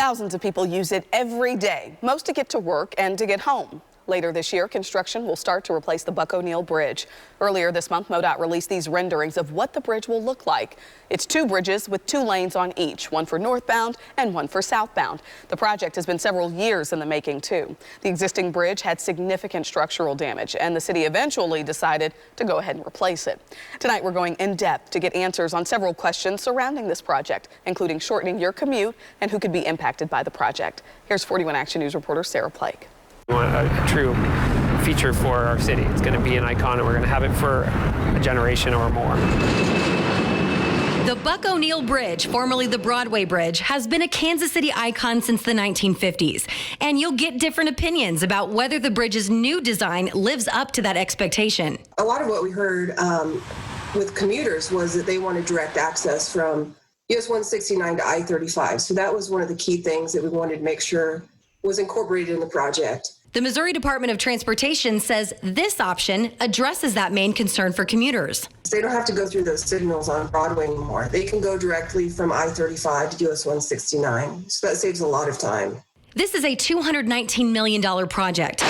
Thousands of people use it every day, most to get to work and to get home. Later this year, construction will start to replace the Buck O'Neill Bridge. Earlier this month, MoDOT released these renderings of what the bridge will look like. It's two bridges with two lanes on each, one for northbound and one for southbound. The project has been several years in the making, too. The existing bridge had significant structural damage, and the city eventually decided to go ahead and replace it. Tonight, we're going in depth to get answers on several questions surrounding this project, including shortening your commute and who could be impacted by the project. Here's 41 Action News reporter Sarah Plake. We want a true feature for our city. It's going to be an icon, and we're going to have it for a generation or more. The Buck O'Neill Bridge, formerly the Broadway Bridge, has been a Kansas City icon since the 1950s. And you'll get different opinions about whether the bridge's new design lives up to that expectation. A lot of what we heard with commuters was that they wanted direct access from US 169 to I-35. So that was one of the key things that we wanted to make sure was incorporated in the project. The Missouri Department of Transportation says this option addresses that main concern for commuters. They don't have to go through those signals on Broadway anymore. They can go directly from I-35 to US 169, so that saves a lot of time. This is a $219 million project.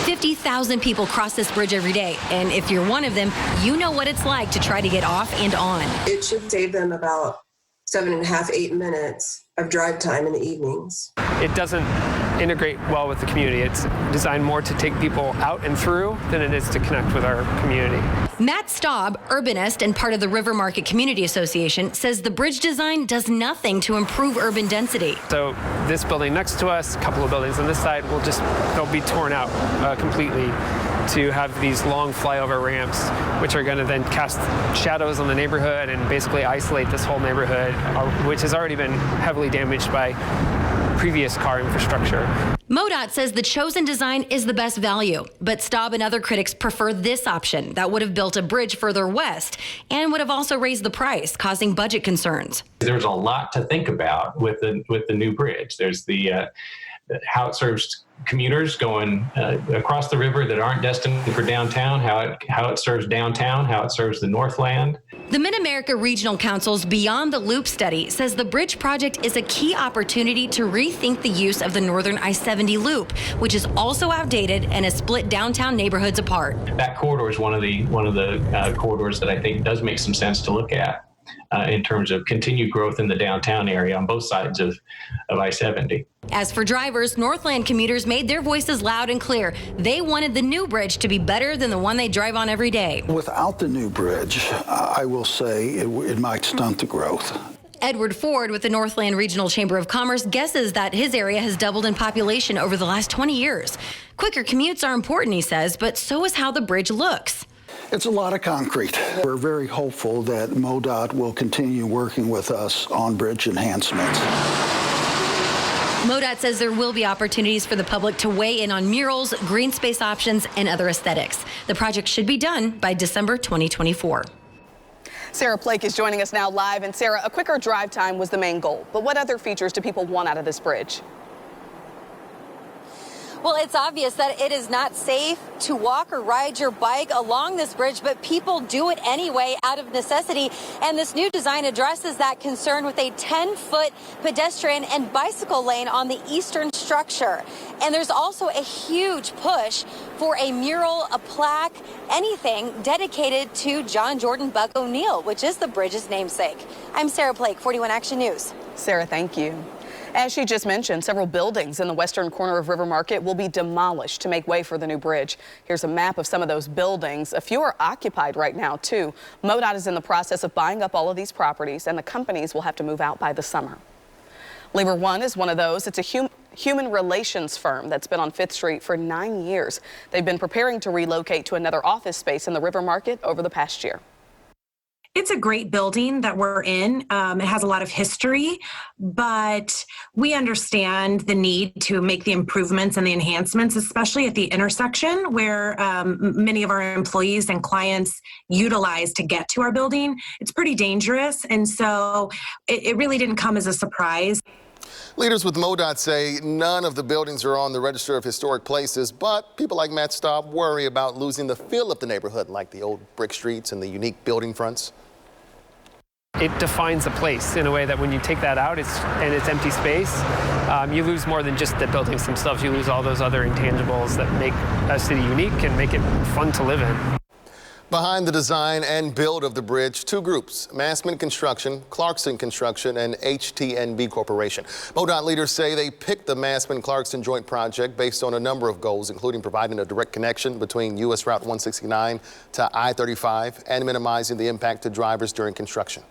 50,000 people cross this bridge every day, and if you're one of them, you know what it's like to try to get off and on. It should save them about 7.5, 8 minutes of drive time in the evenings. It doesn't integrate well with the community. It's designed more to take people out and through than it is to connect with our community. Matt STAUB, urbanist and part of the River Market Community Association, says the bridge design does nothing to improve urban density. So this building next to us, a couple of buildings on this side, they'll be torn out completely to have these long flyover ramps, which are going to then cast shadows on the neighborhood and basically isolate this whole neighborhood, which has already been heavily damaged by previous car infrastructure. MoDOT says the chosen design is the best value, but STAUB and other critics prefer this option that would have built a bridge further west and would have also raised the price, causing budget concerns. There's a lot to think about with the new bridge. There's the how it serves commuters going across the river that aren't destined for downtown, how it serves downtown, how it serves the Northland. The Mid-America Regional Council's Beyond the Loop study says the bridge project is a key opportunity to rethink the use of the northern I-70 loop, which is also outdated and has split downtown neighborhoods apart. That corridor is one of the corridors that I think does make some sense to look at in terms of continued growth in the downtown area on both sides of I-70. As for drivers, Northland commuters made their voices loud and clear. They wanted the new bridge to be better than the one they drive on every day. Without the new bridge, I will say it might stunt the growth. Edward Ford with the Northland Regional Chamber of Commerce guesses that his area has doubled in population over the last 20 years. Quicker commutes are important, he says, but so is how the bridge looks. It's a lot of concrete. We're very hopeful that MoDOT will continue working with us on bridge enhancements. MoDOT says there will be opportunities for the public to weigh in on murals, green space options, and other aesthetics. The project should be done by December 2024. Sarah Plake is joining us now live. And Sarah, a quicker drive time was the main goal. But what other features do people want out of this bridge? Well, it's obvious that it is not safe to walk or ride your bike along this bridge, but people do it anyway out of necessity. And this new design addresses that concern with a 10-foot pedestrian and bicycle lane on the eastern structure. And there's also a huge push for a mural, a plaque, anything dedicated to John Jordan Buck O'Neill, which is the bridge's namesake. I'm Sarah Plake, 41 Action News. Sarah, thank you. As she just mentioned, several buildings in the western corner of River Market will be demolished to make way for the new bridge. Here's a map of some of those buildings. A few are occupied right now, too. MoDOT is in the process of buying up all of these properties, and the companies will have to move out by the summer. Labor One is one of those. It's a human relations firm that's been on 5th Street for 9 years. They've been preparing to relocate to another office space in the River Market over the past year. It's a great building that we're in. It has a lot of history, but we understand the need to make the improvements and the enhancements, especially at the intersection where many of our employees and clients utilize to get to our building. It's pretty dangerous, and so it really didn't come as a surprise. Leaders with MoDOT say none of the buildings are on the Register of Historic Places, but people like Matt STAUB worry about losing the feel of the neighborhood, like the old brick streets and the unique building fronts. It defines a place in a way that when you take that out and it's empty space, you lose more than just the buildings themselves. You lose all those other intangibles that make a city unique and make it fun to live in. Behind the design and build of the bridge, two groups: Massman Construction, Clarkson Construction, and HTNB Corporation. MoDOT leaders say they picked the Massman-Clarkson joint project based on a number of goals, including providing a direct connection between U.S. Route 169 to I-35 and minimizing the impact to drivers during construction.